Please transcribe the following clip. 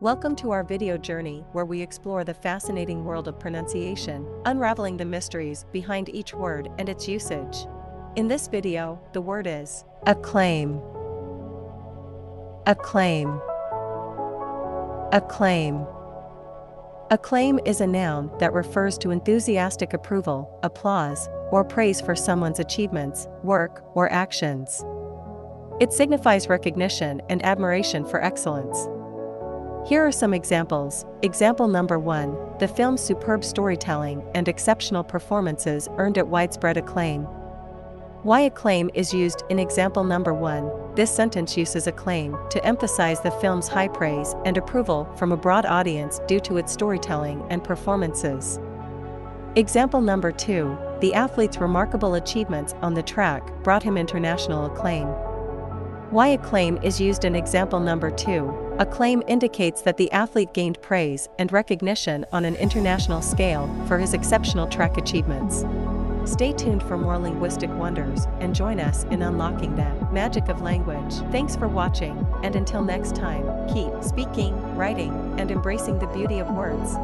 Welcome to our video journey where we explore the fascinating world of pronunciation, unraveling the mysteries behind each word and its usage. In this video, the word is acclaim. Acclaim. Acclaim. Acclaim is a noun that refers to enthusiastic approval, applause, or praise for someone's achievements, work, or actions. It signifies recognition and admiration for excellence. Here are some examples. Example number 1, the film's superb storytelling and exceptional performances earned it widespread acclaim. Why acclaim is used in example number 1. This sentence uses acclaim to emphasize the film's high praise and approval from a broad audience due to its storytelling and performances. Example number 2, the athlete's remarkable achievements on the track brought him international acclaim. Why acclaim is used in example number 2. Acclaim indicates that the athlete gained praise and recognition on an international scale for his exceptional track achievements. Stay tuned for more linguistic wonders and join us in unlocking the magic of language. Thanks for watching, and until next time, keep speaking, writing, and embracing the beauty of words.